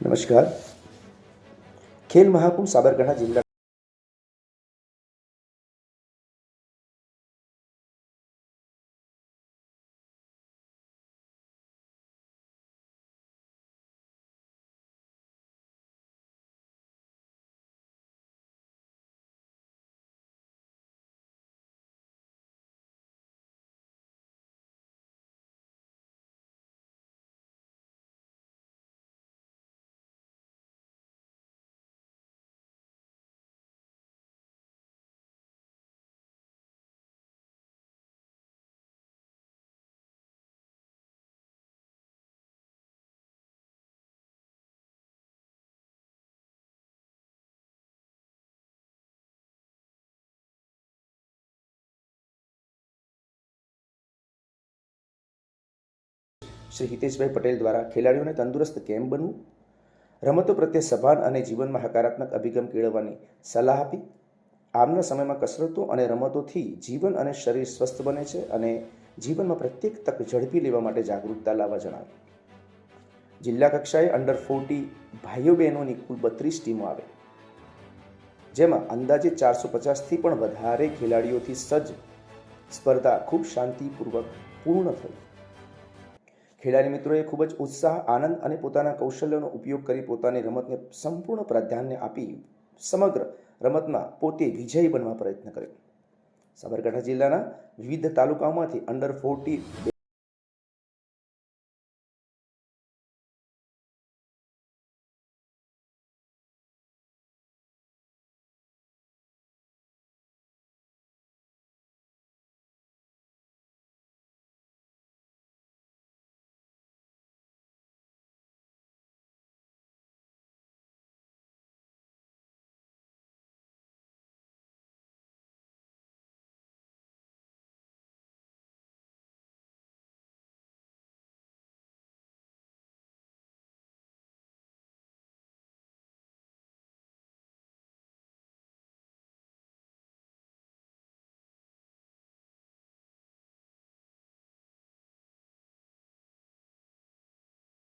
નમસ્કાર. ખેલ મહાકુંભ સાબરકાંઠા જિલ્લા શ્રી હિતેશભાઈ પટેલ દ્વારા ખેલાડીઓને તંદુરસ્ત કેમ બનવું, રમતો પ્રત્યે સભાન અને જીવનમાં હકારાત્મક અભિગમ કેળવવાની સલાહ આપી. આમના સમયમાં કસરતો અને રમતોથી જીવન અને શરીર સ્વસ્થ બને છે અને જીવનમાં પ્રત્યેક તક ઝડપી લેવા માટે જાગૃતતા લાવવા જણાવ્યું. જિલ્લા કક્ષાએ અંડર-14 ભાઈઓ બહેનોની કુલ 32 ટીમો આવે, જેમાં અંદાજે 450થી પણ વધારે ખેલાડીઓથી સજ્જ સ્પર્ધા ખૂબ શાંતિપૂર્વક પૂર્ણ થઈ. ખેલાડી મિત્રોએ ખૂબ જ ઉત્સાહ, આનંદ અને પોતાના કૌશલ્યનો ઉપયોગ કરી પોતાની રમતને સંપૂર્ણ પ્રાધાન્ય આપી સમગ્ર રમતમાં પોતે વિજયી બનવા પ્રયત્ન કર્યો. સાબરકાંઠા જિલ્લાના વિવિધ તાલુકાઓમાંથી અંડર-14